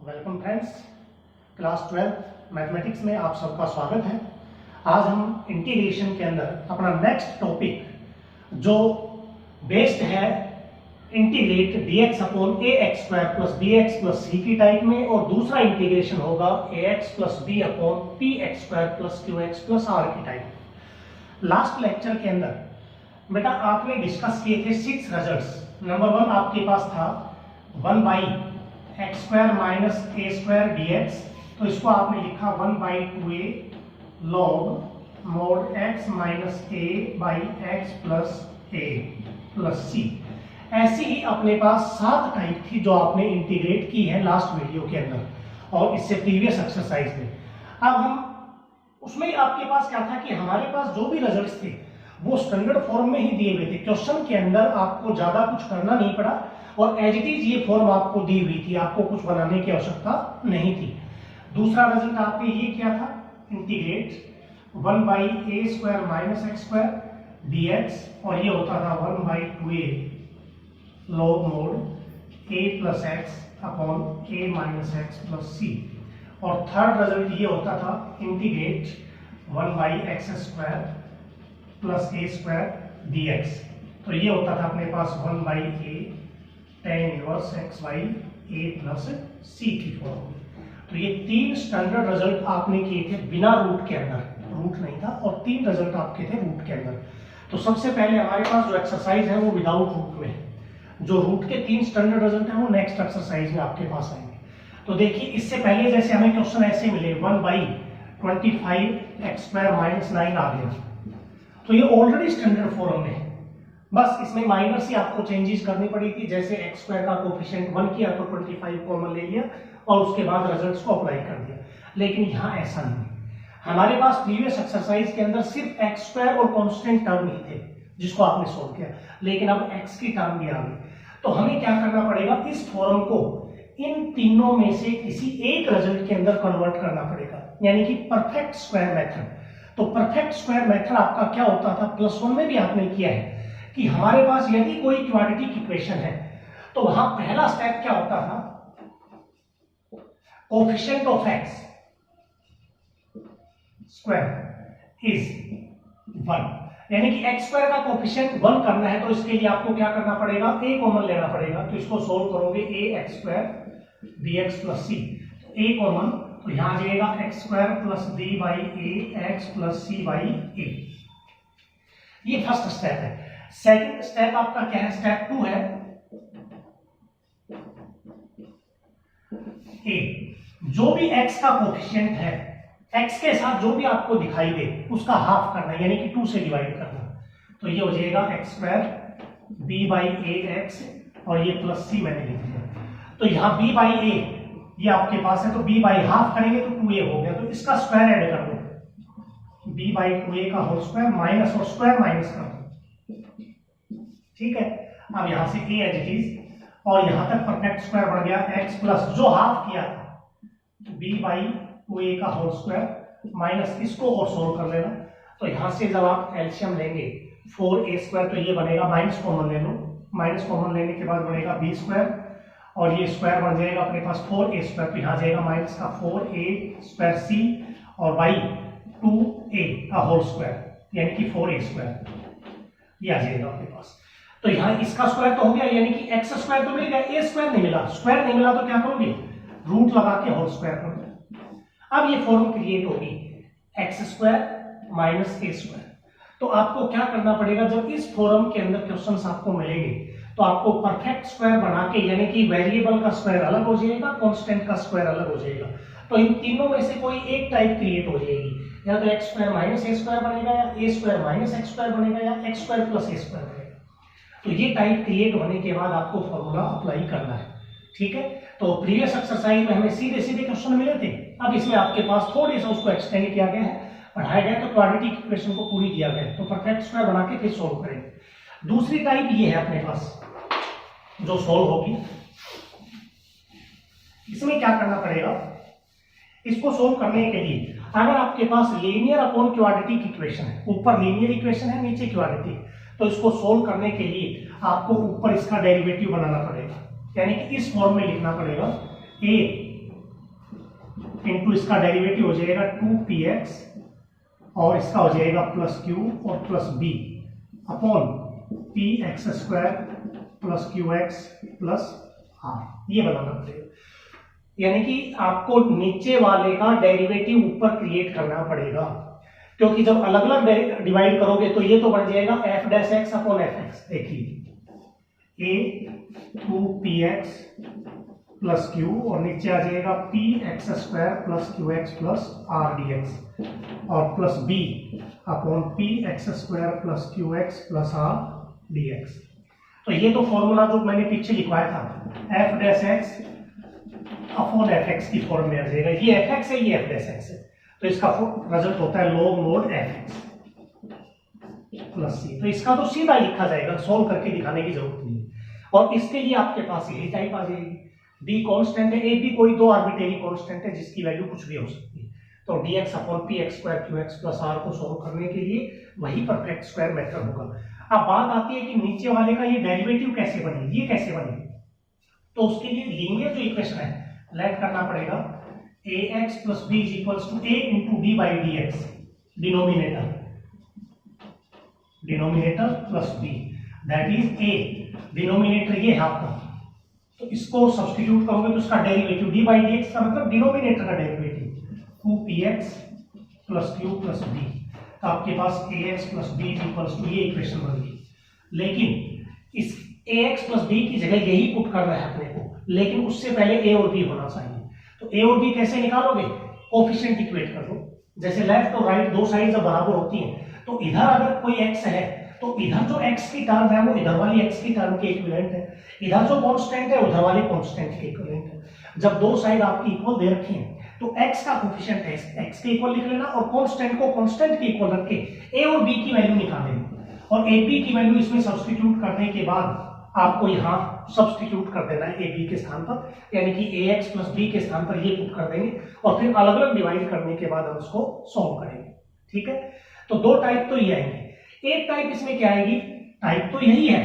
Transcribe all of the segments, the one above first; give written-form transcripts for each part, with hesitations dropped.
Welcome friends, class 12 mathematics में आप सबका स्वागत है। आज हम इंटीग्रेशन के अंदर अपना नेक्स्ट टॉपिक जो बेस्ड है integrate dx upon ax² plus bx plus c की टाइप में, और दूसरा इंटीग्रेशन होगा ax plus b upon px² plus qx plus r की टाइप में। लास्ट लेक्चर के अंदर बेटा आपने डिस्कस किए थे 6 रिजल्ट्स। नंबर 1 आपके पास था 1/x² माइनस a² dx, तो इसको आपने लिखा 1/2a log mod x minus a by x plus a plus c। ऐसी ही अपने पास 7 टाइप थी जो आपने इंटीग्रेट की है लास्ट वीडियो के अंदर और इससे प्रीवियस एक्सरसाइज में। अब हम उसमें आपके पास क्या था कि हमारे पास जो भी रिजल्ट्स थे वो स्टैंडर्ड फॉर्म में ही दिए हुए थे। क्वेश्चन के अंदर आपको ज्यादा कुछ करना नहीं पड़ा और एज इट इज ये फॉर्म आपको दी हुई थी, आपको कुछ बनाने की आवश्यकता नहीं थी। दूसरा रिजल्ट आपने ये किया था integrate 1/a² minus x² dx, और ये होता था 1/2a log mod a plus x upon a minus x plus c। और थर्ड रिजल्ट ये होता था integrate 1/x² plus a² dx, तो ये होता था अपने पास 1/a tan inverse x by a plus c की फॉर्म। तो ये 3 स्टैंडर्ड रिजल्ट आपने किए थे बिना रूट के अंदर, रूट नहीं था, और 3 रिजल्ट आपके थे रूट के अंदर। तो सबसे पहले हमारे पास जो एक्सरसाइज है वो विदाउट रूट में, जो रूट के 3 स्टैंडर्ड रिजल्ट हैं वो नेक्स्ट एक्सरसाइज में आपके पास आएंगे। तो देखिए इससे पहले जैसे हमें क्वेश्चन ऐसे मिले 1/25x² माइनस 9 आ गया, तो ये ऑलरेडी स्टैंडर्ड फॉर्म में है, बस इसमें माइनर सी आपको चेंजेस करनी पड़ी थी। जैसे x² का कोफिशिएंट 1 किया तो 25 कॉमन ले लिया और उसके बाद रिजल्ट्स को अप्लाई कर दिया। लेकिन यहाँ ऐसा नहीं, हमारे पास प्रीवियस एक्सरसाइज के अंदर सिर्फ x² और कांस्टेंट टर्म ही थे जिसको आपने सोल्व किया, लेकिन अब x की टर्म भी आ गई। तो हमें क्या करना पड़ेगा, इस फॉर्म को इन तीनों में से किसी एक रिजल्ट के अंदर कन्वर्ट करना पड़ेगा, यानी कि परफेक्ट स्क्वायर मेथड। तो परफेक्ट स्क्वायर मेथड आपका क्या होता था, +1 में भी आपने किया है कि हमारे पास यदि कोई क्वाड्रेटिक इक्वेशन है तो वहां पहला स्टेप क्या होता था, coefficient of x square is 1, यानी कि x² का कोफिशिएंट 1 करना है तो इसके लिए आपको क्या करना पड़ेगा, a कॉमन लेना पड़ेगा। तो इसको सोल्व करोगे a(x² dx plus c, a common, तो यहां आ जाएगा x² plus b by a x plus c by a। ये फर्स्ट स्टेप है। सेकंड स्टेप आपका क्या है, स्टेप 2 है a, जो भी x का कोफिशिएंट है, x के साथ जो भी आपको दिखाई दे उसका हाफ करना, यानी कि 2 से डिवाइड करना। तो ये हो जाएगा x² b by a x, और ये प्लस c मैंने लिख दिया। तो यहाँ b बाई a ये आपके पास है, तो b बाई हाफ करेंगे तो 2a हो गया, तो इसका स्क्वायर ऐड कर दो, b बाई 2a का होल स्क्वायर माइनस और स्क्वायर माइनस कर दो, ठीक है। अब यहां से a एज इट इज, और यहां तक परफेक्ट स्क्वायर बढ़ गया x प्लस जो हाफ किया था b बाई 2a का होल स्क्वायर माइनस इसको और सोल्व कर लेना। तो यहां से जब आप एलसीएम लेंगे 4a² तो ये बनेगा, माइनस कॉमन ले लो, माइनस कॉमन लेने के बाद बनेगा b² और ये स्क्वायर बन जाएगा अपने पास 4a², तो यहां जाएगा माइनस का 4a² c और बाई 2a का होल स्क्वायर यानी कि 4a², ये आ जाएगा अपने पास। तो यहाँ इसका स्क्वायर तो हो गया, यानी कि x² तो मिल गया, a² नहीं मिला, स्क्वायर नहीं मिला तो क्या करोगे, रूट लगा के होल स्क्वायर कर दो। अब ये फॉर्म क्रिएट होगी x² माइनस a²। तो आपको क्या करना पड़ेगा, जब इस फॉर्म के अंदर क्वेश्चंस आपको मिलेंगे तो आपको परफेक्ट स्क्वायर बना के, यानी कि वेरिएबल का स्क्वायर अलग हो जाएगा, कांस्टेंट का स्क्वायर अलग हो जाएगा, तो इन तीनों में से कोई एक टाइप क्रिएट हो जाएगी, या तो x² माइनस a² बनेगा, या a² माइनस x² बनेगा, या x² प्लस a² बनेगा। तो ये टाइप क्रिएट होने के बाद आपको फॉर्मूला अप्लाई करना है, ठीक है। तो प्रीवियस एक्सरसाइज में हमें सीधे सीधे क्वेश्चन मिले थे, अब इसमें आपके पास थोड़ी सा उसको एक्सटेंड किया गया है, पढ़ाया गया तो क्वाड्रेटिक इक्वेशन को पूरी किया गया, तो परफेक्ट स्क्वायर बना के फिर सोल्व करेंगे। दूसरी टाइप ये है अपने पास जो सोल्व होगी, इसमें क्या करना पड़ेगा, इसको सोल्व करने के लिए अगर आपके पास लीनियर अपॉन क्वाड्रेटिक इक्वेशन है, ऊपर लीनियर इक्वेशन है नीचे क्वाड्रेटिक, तो इसको सोल्व करने के लिए आपको ऊपर इसका डेरिवेटिव बनाना पड़ेगा, यानी कि इस फॉर्म में लिखना पड़ेगा a इंटू इसका डेरिवेटिव हो जाएगा 2px और इसका हो जाएगा प्लस क्यू और plus B upon P X square plus Q X plus R. ये बनाना पड़ेगा, यानी कि आपको नीचे वाले का डेरिवेटिव ऊपर क्रिएट करना पड़ेगा, क्योंकि जब अलग अलग डिवाइड करोगे तो ये तो बढ़ जाएगा F dash X upon F X. देखिए ए 2px प्लस क्यू और नीचे आ जाएगा P X square plus Q X plus R D X और plus B upon P X square plus Q X plus R D X. तो ये तो formula जो मैंने पीछे लिखवाया था F dash X upon F X की फॉर्म में आ जाएगा। ये एफ एक्स है, ये एफ डैश एक्स है, तो इसका रिजल्ट होता है log mod F X plus C. तो इसका तो सीधा लिखा जाएगा, सोल्व करके दिखाने की जरूरत नहीं है। और इसके लिए आपके पास यही टाइप आ जाएगी, बी कांस्टेंट है, ए बी कोई दो आर्बिट्रेरी कांस्टेंट है जिसकी वैल्यू कुछ भी हो सकती है। तो dx upon P X square Q X plus R को सोल्व करने के लिए वही परफेक्ट स्क्वायर मेथड होगा। अब बात आती है कि नीचे वाले का ये डेरिवेटिव कैसे बने, ये कैसे बने। तो उसके लिए लीनियर जो इक्वेशन है लेट करना पड़ेगा ax plus B is equals to a into D by D X, denominator plus b that is a, denominator ये है आपका, तो इसको सब्स्टिट्यूट करोगे तो इसका derivative D by D X का मतलब डिनोमिनेटर का derivative 2px plus Q plus b। तो आपके पास ax plus b is equals to ये इक्वेशन बन गई। लेकिन इस ax प्लस b की जगह यही पुट करना है अपने को, लेकिन उससे पहले a और b होना चाहिए। तो a और b कैसे निकालोगे, कोफिशिएंट इक्वेट कर दो। जैसे लेफ्ट और राइट दो साइड जब बराबर होती हैं तो इधर अगर कोई x है तो इधर जो x की टर्म है वो इधर वाली x की टर्म के इक्विवेलेंट है, इधर जो कांस्टेंट है उधर वाले कांस्टेंट के इक्विवेलेंट है। जब दो साइड आपकी इक्वल दे रखी हैं तो x का कोफिशिएंट है x के इक्वल लिख लेना और कांस्टेंट को कांस्टेंट के इक्वल रख के a और b की वैल्यू निकालेंगे और ab की वैल्यू इसमें सब्स्टिट्यूट करने के बाद आपको यहाँ सब्स्टिट्यूट कर देना है ab के स्थान पर, यानी कि ax प्लस b के स्थान पर ये पुट कर देंगे और फिर अलग अलग डिवाइड करने के बाद हम उसको सॉल्व करेंगे। ठीक है, तो दो टाइप तो ये आएंगे। एक टाइप इसमें क्या आएगी, टाइप तो यही है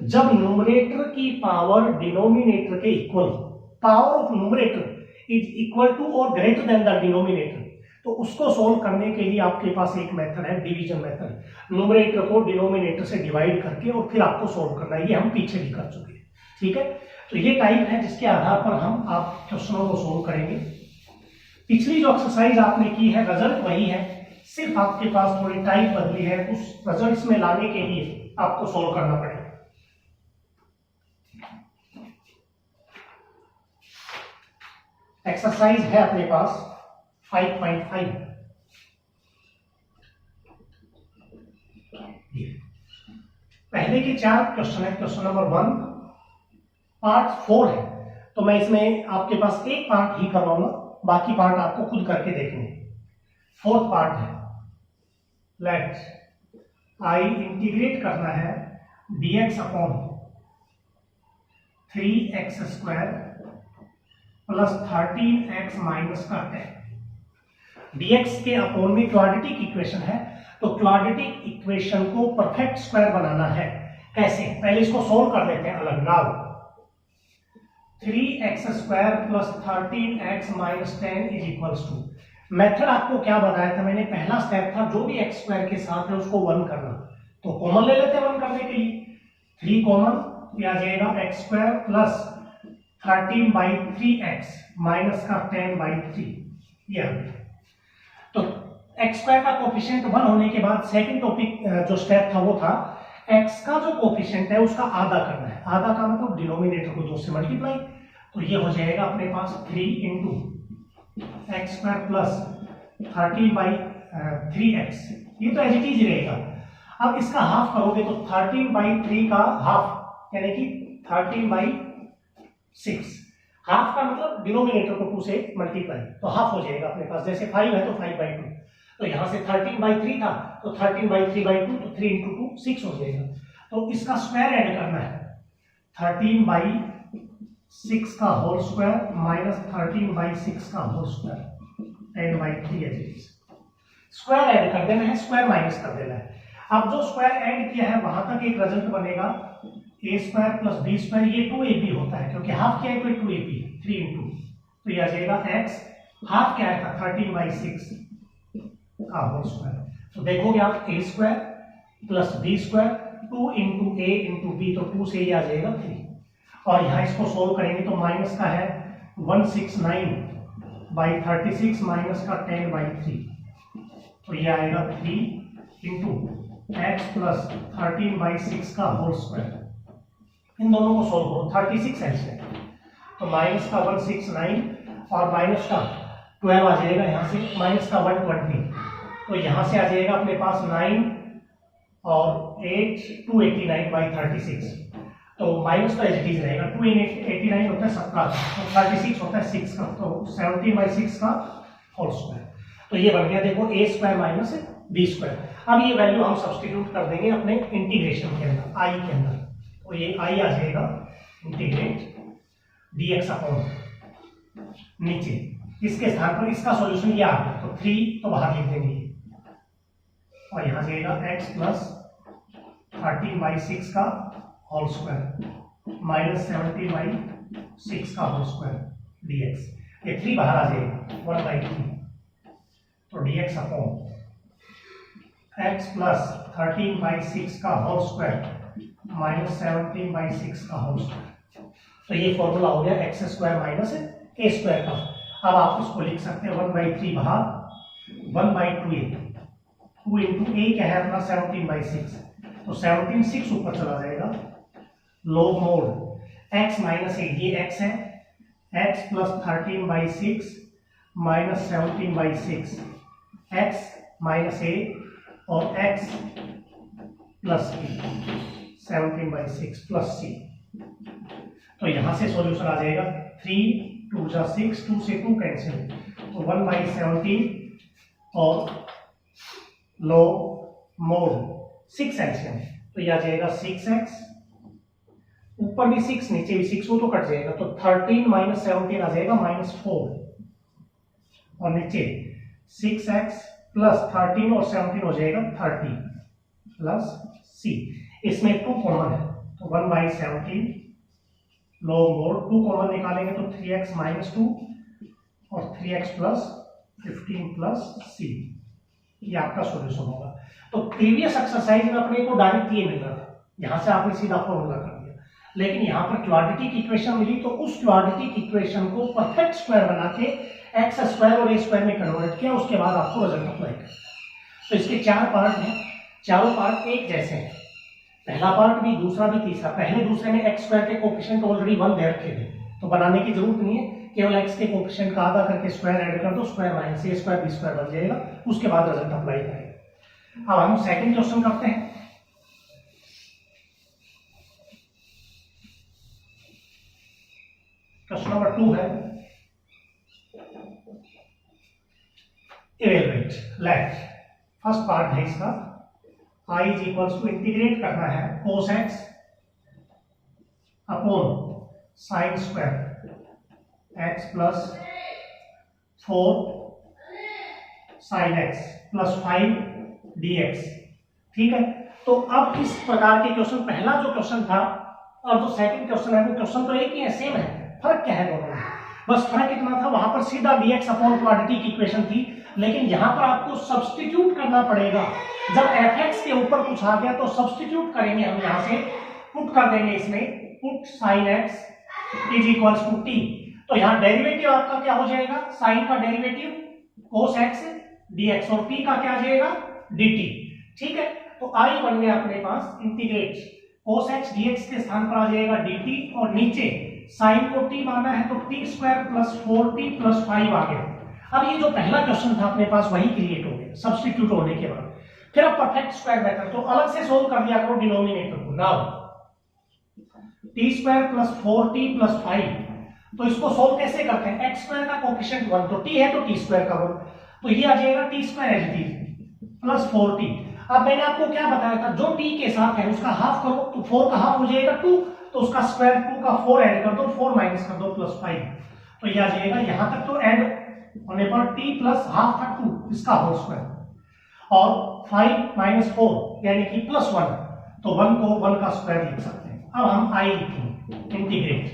जब न्यूमरेटर की पावर डिनोमिनेटर के equal, power of numerator is equal to और ग्रेटर देन द डिनोमिनेटर, तो उसको सोल्व करने के लिए आपके पास एक मेथड है डिवीजन मेथड। न्यूमरेटर को डिनोमिनेटर से डिवाइड करके और फिर आपको सोल्व करना है, ये हम पीछे भी कर चुके हैं। ठीक है, तो ये टाइप है जिसके आधार पर हम आप क्वेश्चनों को सोल्व करेंगे। पिछली जो एक्सरसाइज आपने की है रिजल्ट वही है, सिर्फ आपके पास थोड़ी टाइप बदली है, उस रिजल्ट्स में लाने के लिए आपको सोल्व करना पड़ेगा। एक्सरसाइज है अपने पास 5.5। पहले के 4 क्वेश्चन है, क्वेश्चन नंबर 1 पार्ट 4 है, तो मैं इसमें आपके पास एक पार्ट ही करवाऊंगा, बाकी पार्ट आपको खुद करके देखने। 4th पार्ट है, लेट आई इंटीग्रेट करना है dx upon 3x square plus 13x minus का 10। dx के अपॉन में क्वाड्रेटिक इक्वेशन है, तो क्वाड्रेटिक इक्वेशन को परफेक्ट स्क्वायर बनाना है। कैसे, पहले इसको सोल्व कर लेते हैं अलग। Now 3x square plus 13x minus 10 is equals to, method आपको क्या बताया था मैंने, पहला स्टेप था जो भी x स्क्वायर के साथ है उसको 1 करना, तो कॉमन ले लेते हैं 1 करने के लिए। 3 कॉमन, ये आ जाएगा x square plus 13/3x minus का 10/3, ये आ गया। तो x स्क्वायर का कोफिशिएंट 1 होने के बाद सेकंड टॉपिक जो स्टेप था वो था x का जो कोफिशिएंट है उसका आधा करना है। आधा का मतलब डिनोमिनेटर को 2 से मल्टीप्लाई, तो ये हो जाएगा अपने पास 3 into x square plus 13/3x, ये तो एज इट इज रहेगा। अब इसका हाफ करोगे तो 13/3 का हाफ यानी कि 13/6, हाफ का मतलब डिनोमिनेटर को 2 से मल्टीप्लाई, तो हाफ हो जाएगा अपने पास। जैसे 5 है तो 5/2, तो यहां से 13/3 था तो 13/3/2, तो 3 इंटू 2 6 हो जाएगा। तो इसका स्क्वायर ऐड करना है, 13/6 का होल स्क्वायर माइनस 13/6 का whole square, 10/3 as it is. Square add कर देना है, स्क्वायर माइनस कर देना है। अब जो स्क्वायर ऐड किया है वहां तक एक रिजल्ट बनेगा a square plus b square, ये 2ab होता है क्योंकि हाफ किया है तो 2ab है, 3 इंटू, तो ये आ जाएगा x हाफ क्या आया था 13/6 का होल स्क्वायर। तो देखोगे आप a square plus b square 2 into a into B, तो 2 से ये आ जाएगा 3। और यहाँ इसको सोल्व करेंगे तो माइनस का है 169/36 माइनस का 10/3, तो ये आएगा 3 इंटू एक्स प्लस 13/6 का होल स्क्वायर। इन दोनों को सोल्व करो, 36 है तो माइनस का 169 और माइनस का 12 आ जाएगा, यहाँ से माइनस का 120, तो यहाँ से आ जाएगा अपने पास 9 और 8 289/36, तो माइनस का एज इट इज रहेगा। 289 होता है 17 तो 36 होता है 6 का, तो 17/6 का होल स्क्वायर। तो ये बन गया देखो a square minus b square. अब ये वैल्यू हम सब्सटीट्यूट कर देंगे अपने इंटीग्रेशन के अंदर, i के अंदर, तो ये i आ जाएगा इंटीग्रेट dx अपॉन नीचे इसके स्थान पर इसका सॉल्यूशन ये आ गया, तो 3 तो बाहर लिख देंगे और यहाँ जाएगा x प्लस 13/6 का होल स्क्वायर माइनस 17/6 का होल स्क्वायर dx, ये 3 बाहर आ जाएगा 1/3, तो dx अपॉन x प्लस 13/6 का होल स्क्वायर माइनस 17/6 का होल स्क्वायर। तो ये फॉर्मूला हो गया x square minus a square का। अब आप उसको लिख सकते हैं 1/3 बाहर 1/2a, 2 इंटू a क्या है अपना 17/6, तो 17/6 ऊपर चला जाएगा, log mode x minus a, ये x है, x plus 13/6 minus 17/6, x minus a और x plus b 17/6 plus c, तो यहां से सॉल्यूशन आ जाएगा 3 2 जा 6, 2 से 2 कैंसिल, तो 1/17 और लॉग मोड 6 एलसीएम, तो यह आ जाएगा 6x, ऊपर भी 6 नीचे भी 6 हो तो कट जाएगा, तो 13 माइनस 17 आ जाएगा -4 और नीचे 6x प्लस 13 और 17 हो जाएगा 30 प्लस c, इसमें 2 कॉमन है तो 1/17 लॉग मोड 2 कॉमन निकालेंगे तो 3x माइनस 2 और 3x प्लस 15 प्लस c, ये आपका सॉल्यूशन होगा। तो प्रीवियस एक्सरसाइज में अपने को डायरेक्ट ये मिल रहा था, यहां से आपने सीधा फॉर्मूला कर दिया, लेकिन यहाँ पर क्वाड्रेटिक इक्वेशन मिली, तो उस क्वाड्रेटिक इक्वेशन को परफेक्ट स्क्वायर बना के एक्स स्क्वायर और ए स्क्वायर में कन्वर्ट किया, उसके बाद आपको रिजल्ट अप्लाई किया। तो इसके 4 पार्ट हैं, चारों पार्ट एक जैसे हैं, पहला पार्ट भी, दूसरा भी, तीसरा। पहले दूसरे में एक्स स्क्वायर के कोएफिशिएंट ऑलरेडी 1 दे रखे थे, तो बनाने की जरूरत नहीं है, केवल एक्स के कोएफिशिएंट का आधा करके स्क्वायर ऐड कर दो, स्क्वायर माइनस ए स्क्वायर बी स्क्वायर बन जाएगा, उसके बाद रिजल्ट अप्लाई करेंगे। अब हम सेकंड क्वेश्चन करते हैं। क्वेश्चन नंबर 2 है, इवेलुएट लेट। फर्स्ट पार्ट है इसका, i is equals to integrate करना है cos x upon sine square x plus 4 sine x plus 5 dx। ठीक है, तो अब इस प्रकार के क्वेश्चन, पहला जो क्वेश्चन था और जो सेकंड क्वेश्चन है, वो क्वेश्चन तो एक ही है, सेम है, फर्क क्या है दोनों में? बस फर्क इतना था, वहां पर सीधा dx अपॉन क्वाड्रेटिक इक्वेशन थी, लेकिन यहां पर आपको सब्स्टिट्यूट करना पड़ेगा। जब fx के ऊपर कुछ आ गया तो सब्स्टिट्यूट करेंगे हम, यहां से पुट कर देंगे इसमें, put sin x is equals to t। तो यहां डेरिवेटिव आपका क्या हो जाएगा, sin का डेरिवेटिव cos x dx और t का क्या आ जाएगा dt। ठीक है, तो i बन गया अपने पास इंटीग्रेट cos x dx के स्थान पर आ जाएगा dt, और नीचे sin को t माना है तो t square plus 4t plus 5 आ गया। अब ये जो पहला क्वेश्चन था अपने पास वही क्रिएट हो गया सब्स्टिट्यूट होने के बाद। फिर अब परफेक्ट स्क्वायर मेथड, तो अलग से सोल्व कर दिया करो डिनोमिनेटर को। Now t square plus 4t plus 5, तो इसको सोल्व कैसे करते हैं, x स्क्वायर का कोएफिशिएंट 1, तो t है तो t स्क्वायर का 1, तो ये आ जाएगा t square as it is plus 4t। अब मैंने आपको क्या बताया था, जो t के साथ है उसका हाफ करो, तो 4 का हाफ हो जाएगा 2, तो उसका स्क्वायर 2 का 4 ऐड कर दो, 4 माइनस कर दो प्लस 5, तो ये आ जाएगा। यहां तक तो ऐड होने पर t प्लस हाफ था 2, इसका होल स्क्वायर, और 5 माइनस 4 यानी कि प्लस 1, तो 1 को 1 का स्क्वायर लिख सकते हैं। अब हम i लिखेंगे, इंटीग्रेट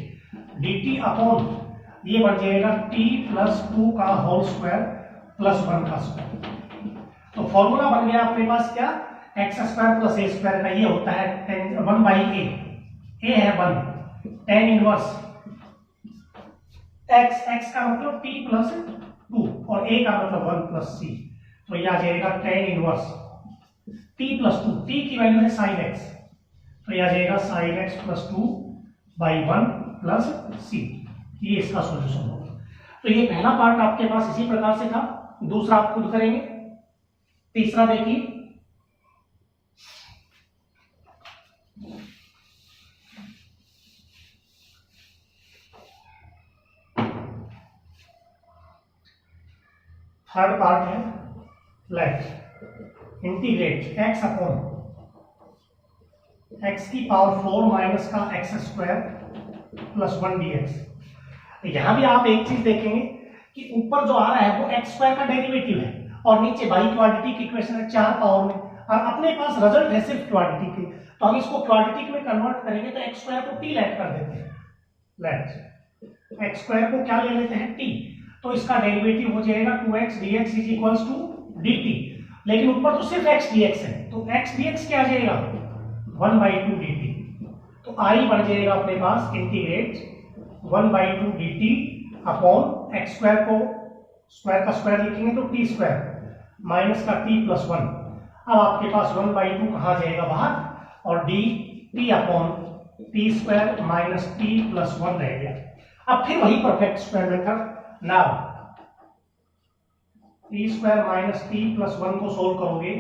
dt अपॉन ये बन जाएगा t प्लस 2 का होल स्क्वायर प्लस 1 का स्क्वायर। तो फॉर्मूला बन गया अपने पास क्या, x square plus A square का, ये होता है 1 बाई ए है 1, tan इनवर्स x का मतलब t प्लस 2 और a का मतलब 1 प्लस c, तो ये आ जाएगा tan inverse t plus 2, t की वैल्यू है sin x, तो ये आ जाएगा sin x plus 2 by 1 plus c, ये इसका सॉल्यूशन होगा। तो ये पहला पार्ट आपके पास इसी प्रकार से था, दूसरा आप खुद करेंगे। तीसरा देखिए, थर्ड पार्ट है, let integrate x upon x की पावर 4 माइनस का x स्क्वायर प्लस 1 dx। यहां भी आप एक चीज देखेंगे कि ऊपर जो आ रहा है वो x स्क्वायर का डेरिवेटिव है और नीचे बाई क्वाड्रेटिक इक्वेशन है 4 पावर में, और अपने पास रिजल्ट है सिर्फ क्वाड्रेटिक के, तो हम इसको क्वाड्रेटिक में कन्वर्ट करेंगे तो x स्क्वायर को t लेट कर देते हैं, लेट x स्क्वायर को क्या ले लेते हैं t, तो इसका डेरिवेटिव हो जाएगा 2x dx is equals to dt, लेकिन ऊपर तो सिर्फ x dx है, तो x dx क्या आ जाएगा 1/2 dt, तो I बन जाएगा अपने पास इंटीग्रेट 1/2 dt अपॉन x स्क्वायर को स्क्वायर का स्क्वायर लिखेंगे तो t स्क्वायर माइनस का t प्लस 1। अब आपके पास 1/2 कहाँ जाएगा बाहर और dt अपॉन t square minus t plus 1 रह गया। अब फिर वही perfect square method, now t square minus t plus 1 को सोल्व करोगे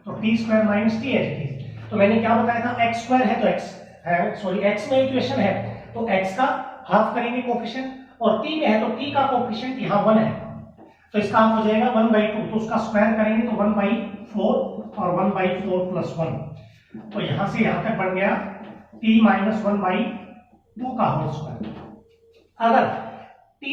तो t स्क्वायर माइनस t है। तो मैंने क्या बताया था, x स्क्वायर है तो x है, सॉरी x में इक्वेशन है तो x का हाफ करेंगे कोफिशिएंट, और t में है तो t का कोफिशिएंट यहाँ 1 है, तो इसका हाफ हो जाएगा 1/2, तो उसका स्क्वायर करेंगे तो 1/4 और 1/4 प्लस 1, तो यहाँ से यहाँ तक बन गया t माइनस 1/2 का होल स्क्वायर। अगर t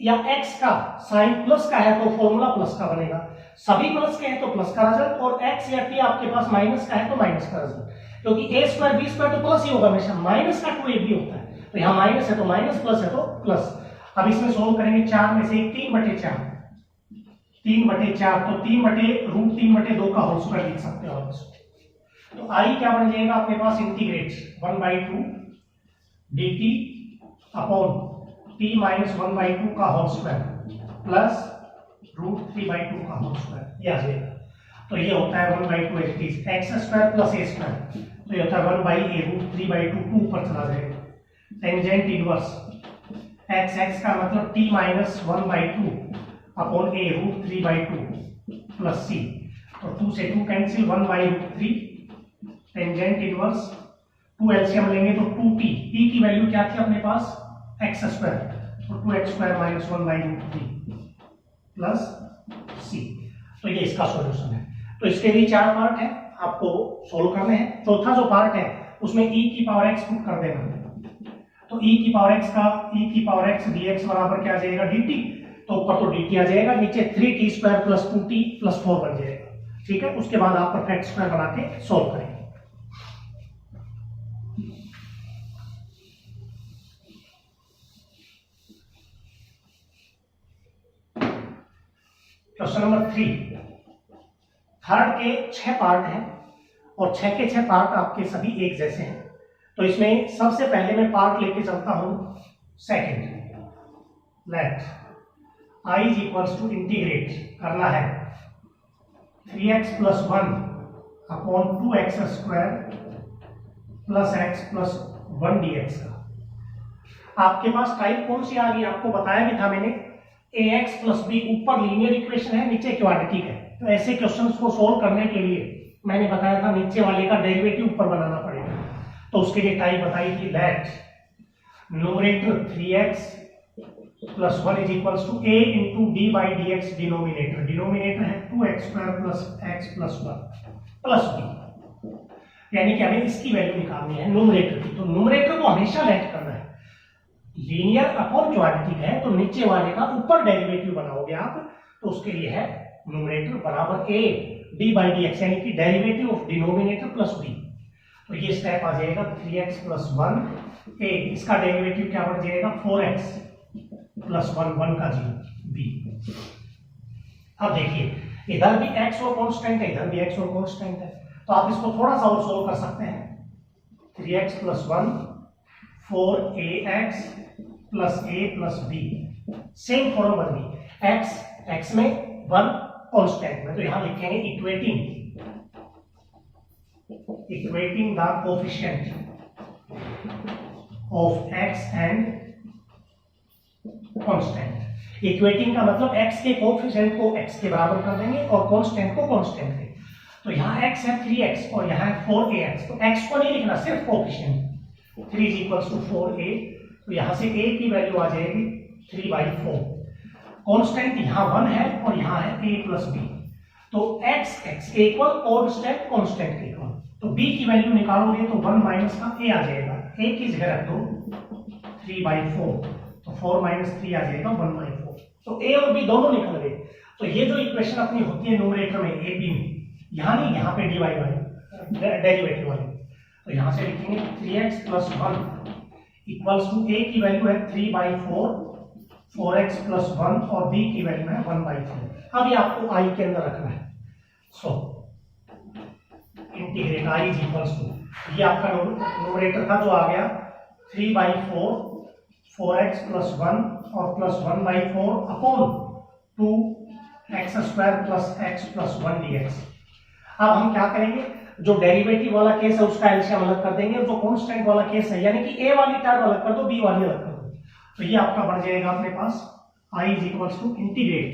या x का साइन प्लस का है तो फॉर्मूला प्लस का बनेगा, सभी प्लस के हैं तो प्लस का रिजल्ट, और x या t आपके पास माइनस का है तो माइनस का रिजल्ट, क्योंकि a स्क्वायर b स्क्वायर तो प्लस ही होगा हमेशा, माइनस का 2ab होता है, तो यहाँ माइनस है तो माइनस, प्लस है तो प्लस। अब इसमें सोल्व करेंगे 4 में से 3/4, 3/4 तो 3/√3/2 का होल स्क्वायर लिख सकते हो आप इसको। तो I क्या बन जाएगा अपने पास इंटीग्रेट 1/2 dt अपॉन t माइनस 1/2 का होल स्क्वायर प्लस √3/2 का होल स्क्वायर, ये आ जाएगा। तो ये होता है 1/2 x square plus a square, तो ये होता है 1/a √3/2, 2 ऊपर चला जाएगा। टेंजेंट इनवर्स x का मतलब t minus 1/2 upon a √3/2 plus c, तो 2 से 2 कैंसिल, 1/√3 टेंजेंट इनवर्स 2 एलसीएम लेंगे तो 2t, t की वैल्यू क्या थी अपने पास x स्क्वायर, तो 2x square minus 1/√3 plus c, तो ये इसका सॉल्यूशन है। तो इसके लिए 4 पार्ट है, आपको सोल्व करने हैं। चौथा जो पार्ट है उसमें e की पावर x पुट कर देना, तो e की पावर x का e की पावर x dx बराबर क्या आ जाएगा dt, तो ऊपर तो dt आ जाएगा, नीचे 3t square plus 2t plus 4 बन जाएगा, ठीक है। उसके बाद आप परफेक्ट स्क्वायर बना के सोल्व करेंगे। क्वेश्चन नंबर 3, थर्ड के 6 पार्ट हैं और 6 के 6 पार्ट आपके सभी एक जैसे हैं, तो इसमें सबसे पहले मैं पार्ट लेके चलता हूं second, let I is equals to integrate करना है 3x plus 1 upon 2x square plus x plus 1 dx का। आपके पास टाइप कौन सी आ गई, आपको बताया भी था मैंने, ax प्लस b ऊपर लीनियर इक्वेशन है, नीचे क्वाड्रेटिक है, तो ऐसे क्वेश्चंस को सोल्व करने के लिए मैंने बताया था नीचे वाले का डेरिवेटिव ऊपर बनाना पड़ेगा, तो उसके लिए टाइप बताई थी let numerator 3x plus 1 is equals to a into D by D X, denominator है 2x square plus x plus 1 plus b, यानी कि हमें इसकी वैल्यू निकालनी है न्यूमरेटर की, तो न्यूमरेटर को हमेशा लेट करना है, लीनियर अपॉन क्वाड्रेटिक है तो नीचे वाले का ऊपर डेरिवेटिव बनाओगे आप, तो उसके लिए है न्यूमरेटर बराबर a D by D x, यानी कि derivative of denominator plus b, तो ये स्टेप आ जाएगा 3x प्लस 1 a, इसका डेरिवेटिव क्या बन जाएगा 4x प्लस 1 का 0 b। अब देखिए इधर भी x और कांस्टेंट है, इधर भी x और कांस्टेंट है, तो आप इसको थोड़ा सा और सोल्व कर सकते हैं। 3x plus 1 4ax plus a plus b, same form बन गई। x में 1 कांस्टेंट में, तो यहां लिखेंगे equating the coefficient of x and constant. Equating का मतलब x के कोफिशिएंट को x के बराबर कर देंगे और कांस्टेंट को कांस्टेंट के। तो यहाँ x है 3x और यहाँ है 4ax, तो x को नहीं लिखना, सिर्फ coefficient. 3 is equals to 4a, तो यहाँ से a की वैल्यू आ जाएगी 3/4। कांस्टेंट यहाँ 1 है और यहाँ है a प्लस b, तो x इक्वल कांस्टेंट इक्वल, तो b की वैल्यू निकालोगे तो 1 माइनस का a आ जाएगा, a की जगह रख दो 3/4, तो 4 माइनस 3 आ जाएगा 1/4, तो a और b दोनों निकल गए। तो ये जो इक्वेशन अपनी होती है न्यूमरेटर में a b में, यहाँ नहीं, यहाँ पे dy वाली डेरिवेटिव वाली, तो यहाँ से लिखेंगे 3x plus 1 equals to a की वैल्यू है 3/4, 4x प्लस 1 और b की वैल्यू है 1/4। अब ये आपको i के अंदर रखना है। So integrate i is equals to, ये आपका न्यूमरेटर था जो आ गया 3/4, 4x प्लस 1 और plus 1/4 upon 2x² plus x plus 1 dx। अब हम क्या करेंगे, जो डेरिवेटिव वाला केस है उसका एलसीएम अलग कर देंगे, जो कांस्टेंट वाला केस है यानी कि a वाली टर्म अलग कर दो, b वाली अलग कर दो, तो ये आपका बढ़ जाएगा अपने पास i is equals to integrate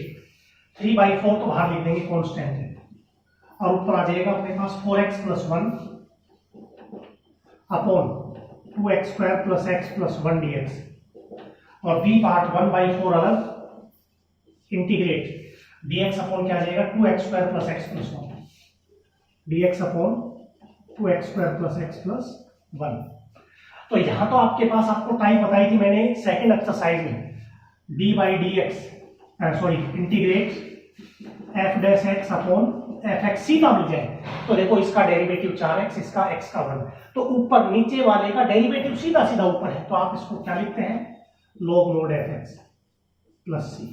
3/4 तो बाहर लिख देंगे कांस्टेंट है, और ऊपर आ जाएगा अपने पास 4x plus 1 upon 2x² plus x plus 1 dx, और b पार्ट 1/4 अलग इंटीग्रेट dx अपॉन क्या आ जाएगा 2x² plus x plus 1 dx upon 2x² plus x plus 1। तो यहां तो आपके पास आपको टाइप बताई थी मैंने सेकंड एक्सरसाइज में, d by dx sorry integrate f dash x upon fx सीधा मिल जाए, तो देखो इसका डेरिवेटिव 4x, इसका x का 1, तो ऊपर नीचे वाले का डेरिवेटिव सीधा सीधा ऊपर है, तो आप इसको क्या लिखते हैं log mod fx plus c।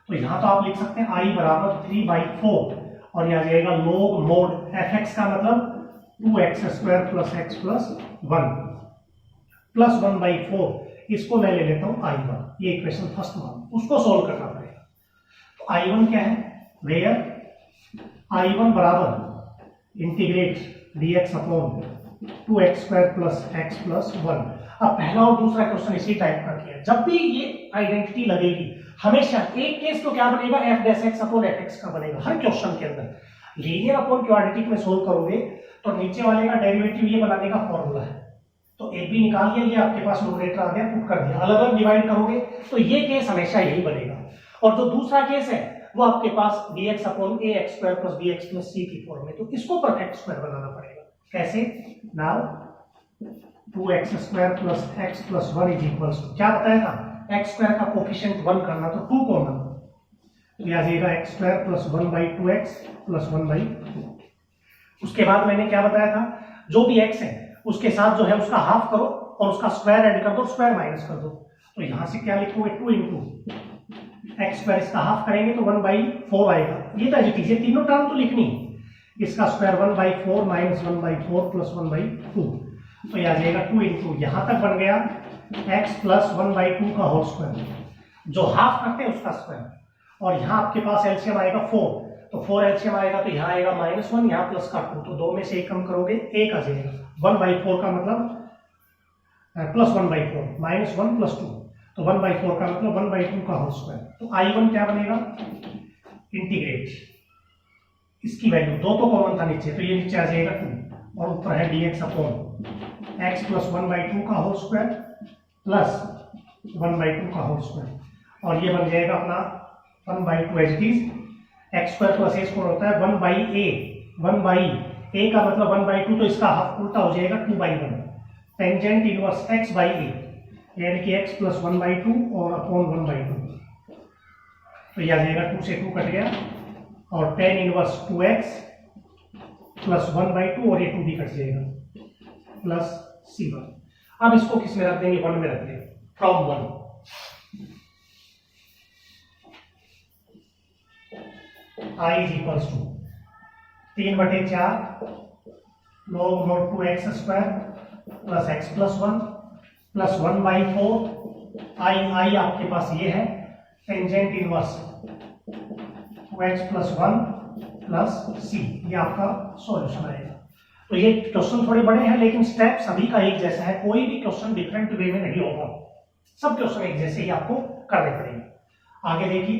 तो यहां तो आप लिख सकते हैं i बराबर 3/4 और यह आ जाएगा log mod fx का मतलब 2x² plus x plus 1 plus 1/4, इसको मैं ले लेता हूं i1, ये इक्वेशन फर्स्ट वन, उसको सोल्व करना पड़ेगा। तो i1 क्या है, वेयर i1 बराबर integrate dx upon 2x² plus x plus 1। अब पहला और दूसरा क्वेश्चन इसी टाइप का किया, जब भी ये आइडेंटिटी लगेगी हमेशा एक केस तो क्या बनेगा f dash x upon fx का बनेगा हर क्वेश्चन के अंदर। लीनियर अपॉन क्वाड्रेटिक में सोल्व करोगे तो नीचे वाले का डेरिवेटिव ये बनाने का फॉर्मूला है, तो एक भी निकाल लिया, ये आपके पास न्यूमरेटर आ गया, पुट कर दिया, अलग अलग डिवाइड करोगे तो ये केस हमेशा यही बनेगा। और जो दूसरा केस है वो आपके पास dx upon ax² plus bx plus c की फॉर्म में, तो इसको परफेक्ट स्क्वायर बनाना पड़ेगा। कैसे, now 2x² plus x plus 1 is equals to, क्या बताया था x² का कोफिशिएंट 1 करना, तो 2 कॉमन, तो यह आ जाएगा x² प्लस 1/2x प्लस 1/2। उसके बाद मैंने क्या बताया था, जो भी x है उसके साथ जो है उसका हाफ करो और उसका स्क्वायर ऐड कर दो, स्क्वायर माइनस कर दो, तो यहां से क्या लिखोगे 2 इंटू x², इसका हाफ करेंगे तो 1/4 आएगा, ये तो ये तीनों टर्म तो लिखनी है, इसका स्क्वायर 1/4 माइनस 1/4 प्लस 1/2, तो यह आ जाएगा 2 इंटू, यहां तक बन गया x प्लस 1/2 का होल स्क्वायर, जो हाफ करते हैं उसका स्क्वायर, और यहाँ आपके पास एलसीएम आएगा 4, तो 4 एलसीएम आएगा तो यहाँ आएगा -1, यहाँ प्लस का 2, तो 2 में से 1 कम करोगे 1 आ जाएगा, 1/4 का मतलब प्लस 1/4 -1 प्लस 2, तो 1/4 का मतलब 1/2 का होल स्क्वायर। तो i1 क्या बनेगा, इंटीग्रेट इसकी वैल्यू 2 तो कॉमन था नीचे, तो ये नीचे आ जाएगा 2, और ऊपर है dx अपॉन x प्लस 1/2 का होल स्क्वायर प्लस 1/2 का होल स्क्वायर, और ये बन जाएगा अपना 1/2 as it is, x² plus a square होता है 1/a, 1/a का मतलब 1/2, तो इसका हाफ उल्टा हो जाएगा 2/1, टेंजेंट इनवर्स x/a, यानी कि x प्लस 1/2 और अपॉन 1/2, तो यह आ जाएगा 2 से 2 कट गया, और tan इनवर्स 2x प्लस 1/2, और ये 2 भी कट जाएगा प्लस c1। अब इसको किस में रख देंगे, 1 में रख देंगे, from 1, I is equals to 3/4 log mod 2x square plus x plus 1 plus 1/4 I आपके पास ये है tangent inverse 2x plus 1 plus c, ये आपका सॉल्यूशन रहेगा। तो ये क्वेश्चन थोड़े बड़े हैं लेकिन स्टेप सभी का एक जैसा है, कोई भी क्वेश्चन डिफरेंट वे में नहीं होगा, सब क्वेश्चन एक जैसे ही आपको करने पड़ेंगे। आगे देखिए,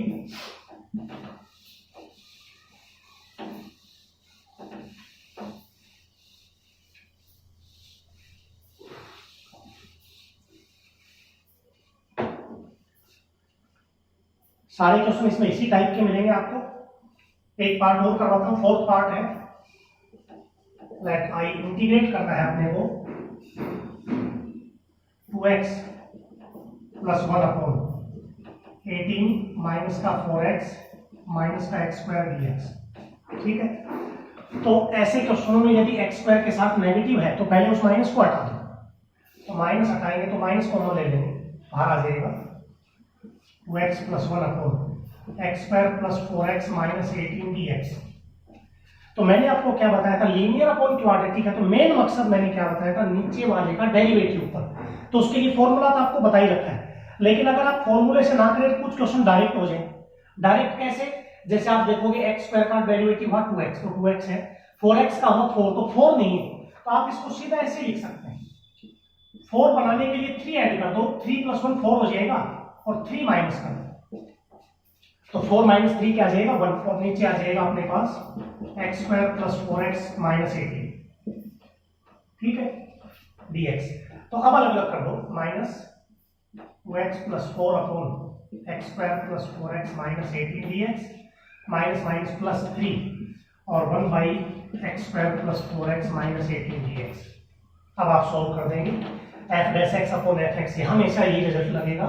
सारे क्वेश्चन इसमें इसी टाइप के मिलेंगे आपको। एक पार्ट और करवाता हूं, फोर्थ पार्ट है, लेट आई इंटीग्रेट करना है अपने को 2x प्लस 1/18 माइनस का 4x माइनस का x स्क्वायर dx। ठीक है, तो ऐसे क्वेश्चनों में यदि x स्क्वायर के साथ नेगेटिव है तो पहले उस माइनस को हटा दो, तो माइनस हटाएंगे तो माइनस कॉमन ले लेंगे, बाहर आ जाएगा 2x plus 1/x square plus 4x minus 18 dx। तो मैंने आपको क्या बताया था, लीनियर अपॉन क्वाड्रेटिक है, तो मेन मकसद मैंने क्या बताया था, नीचे वाले का डेरिवेटिव ऊपर, तो उसके लिए फॉर्मूला तो आपको बता ही रखा है। लेकिन अगर आप फॉर्मूले से ना करें तो कुछ क्वेश्चन डायरेक्ट हो जाए। डायरेक्ट कैसे, जैसे आप देखोगे x स्क्वायर का डेरिवेटिव हुआ 2x, तो 2x है, 4x का हुआ 4, तो 4 नहीं है, तो आप इसको सीधा ऐसे लिख सकते हैं, 4 बनाने के लिए 3 ऐड कर दो, 3 प्लस 1 4 हो जाएगा, और 3 माइनस कर दो, तो 4 माइनस 3 क्या आ जाएगा 1, और नीचे आ जाएगा अपने पास x square plus 4x minus 18, ठीक है, dx। तो अब अलग अलग कर दो, minus 2x plus 4/x square plus 4x minus 18 dx, minus minus plus 3 और 1/x square plus 4x minus 18 dx। अब आप सॉल्व कर देंगे, f dash x upon fx, हमेशा यही रिजल्ट लगेगा,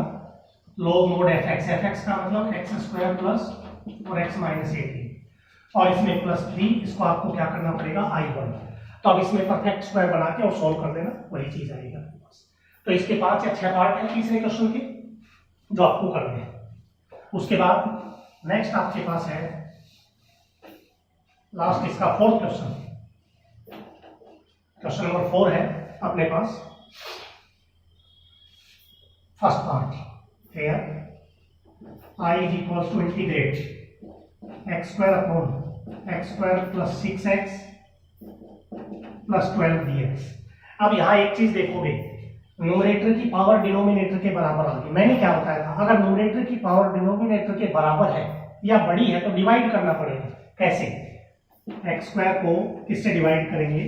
log mod fx, fx का मतलब x square plus 4x minus 18, और इसमें प्लस 3, इसको आपको क्या करना पड़ेगा i1, तो अब इसमें परफेक्ट स्क्वायर बना के और सॉल्व कर देना, वही चीज आएगी आपके पास। तो इसके 5 या 6 पार्ट है तीसरे क्वेश्चन के जो आपको करने हैं। उसके बाद नेक्स्ट आपके पास है लास्ट इसका फोर्थ क्वेश्चन, क्वेश्चन नंबर 4 है अपने पास, first part here I is equals to integrate x square upon x square plus 6x plus 12 dx। अब यहाँ एक चीज देखोगे, न्यूमरेटर की पावर डिनोमिनेटर के बराबर आ गई। मैंने क्या बताया था, अगर न्यूमरेटर की पावर डिनोमिनेटर के बराबर है या बड़ी है तो डिवाइड करना पड़ेगा। कैसे, x स्क्वायर को किससे डिवाइड करेंगे,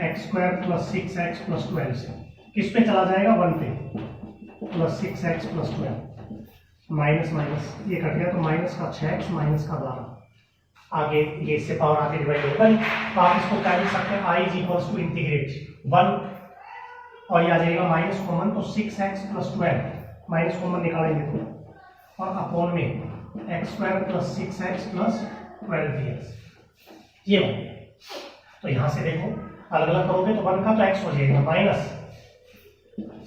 x square plus 6x plus 12 से, किस पे चला जाएगा 1 पे, plus 6x plus 12, minus minus ये कट गया तो माइनस का 6x माइनस का 12, आगे ये इससे पावर आगे डिवाइड होगा, तो आप इसको क्या लिख सकते हैं, i is equals to integrate 1 और ये आ जाएगा माइनस कॉमन, तो 6x प्लस 12 माइनस कॉमन निकालेंगे तो, और अपॉन में x square plus 6x plus 12 dx, ये हो गया। तो यहां से देखो अलग अलग करोगे तो 1 का तो x हो जाएगा माइनस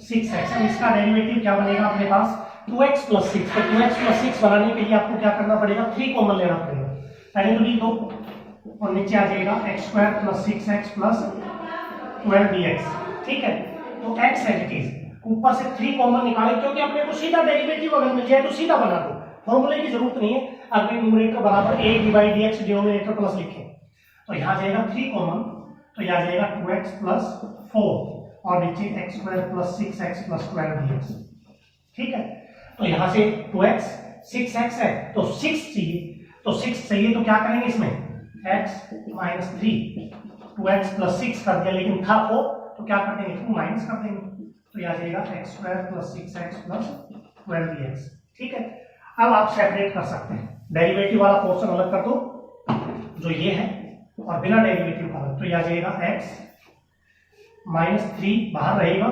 6x, इसका डेरिवेटिव क्या बनेगा अपने पास 2x प्लस 6, तो 2x प्लस 6 बनाने के लिए आपको क्या करना पड़ेगा, 3 कॉमन लेना पड़ेगा, पहले तो लिख दो, और नीचे आ जाएगा x square plus 6x plus 12 dx। ठीक है, तो x है चीज, ऊपर से 3 कॉमन निकाले, क्योंकि अपने को सीधा डेरिवेटिव अगर मिल जाए तो सीधा बना दो, फॉर्मूले की जरूरत नहीं है। अगर न्यूमरेटर बराबर a divide dx, denominator plus लिखें तो यहाँ जाएगा 3 कॉमन, तो यहाँ जाएगा 2x प्लस 4 और नीचे x square plus 6x plus 12 dx। ठीक है, तो यहाँ से 2x 6x है तो 6 चाहिए, तो 6 चाहिए तो क्या करेंगे इसमें x माइनस 3, 2x प्लस 6 कर दिया, लेकिन था 4 तो क्या कर देंगे 2 माइनस कर देंगे, तो यहाँ जाएगा x square plus 6x plus 12 dx। ठीक है, अब आप सेपरेट कर सकते हैं, डेरिवेटिव वाला पोर्शन अलग कर दो जो ये है, और बिना डेरिवेटिव का अलग, तो यहाँ जाएगा x माइनस 3 बाहर रहेगा,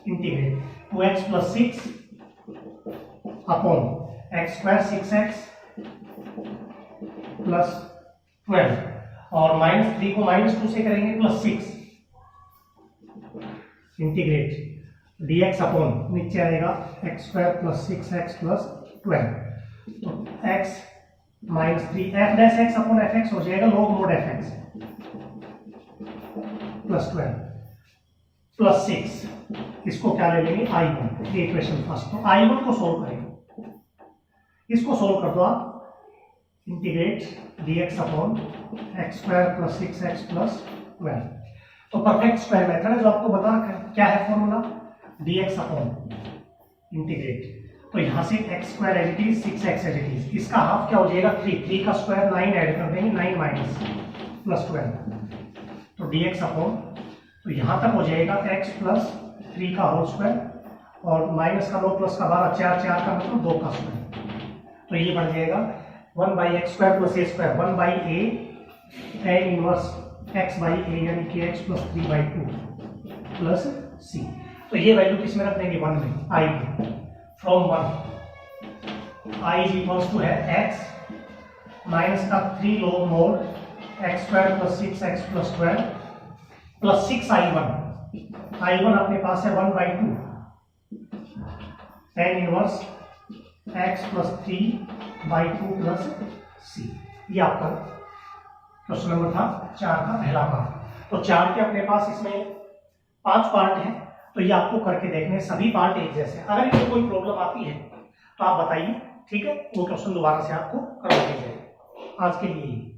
integrate 2x plus 6 upon x square 6x plus 12, और माइनस 3 को माइनस 2 से करेंगे प्लस 6, इंटीग्रेट dx अपॉन नीचे आएगा x square plus 6x plus 12, तो x minus 3 F dash X upon F x हो जाएगा log mode F X plus 12 plus 6, इसको क्या ले लेंगे I1, ये इक्वेशन फर्स्ट। तो I1 को सोल्व करेंगे, इसको सोल्व कर दो आप, integrate dx upon x square plus 6x plus 12। तो परफेक्ट स्क्वायर मेथड है जो आपको बता रखा है, क्या है फॉर्मूला, dx अपॉन इंटीग्रेट, तो यहां से X square as it is 6x as it is, इसका हाफ क्या हो जाएगा 3 का स्क्वायर 9 ऐड कर देंगे 9 माइनस प्लस 12, तो dx अपॉन, तो यहां तक हो जाएगा x प्लस 3 का होल स्क्वायर और माइनस का 9 प्लस का 12 4 का मतलब 2 का स्क्वायर, तो ये बन जाएगा 1 by X square plus A square 1 by A tan inverse x by A यानी कि x plus 3 by 2 plus c। तो ये वैल्यू किस में रख देंगे 1 में, i में, from 1 i is equals to है x माइनस का 3 log mod X square plus 6x plus 12 plus 6i1 अपने पास है 1 by 2 tan inverse x plus 3 by 2 plus c। ये आपका क्वेश्चन नंबर था 4 का पहला पार्ट। तो 4 के अपने पास इसमें 5 पार्ट हैं, तो ये आपको करके देखने, सभी पार्ट एक जैसे हैं। अगर इसमें कोई प्रॉब्लम आती है तो आप बताइए, ठीक है, वो क्वेश्चन दोबारा से आपको करवा दिया जाएगा। आज के लिए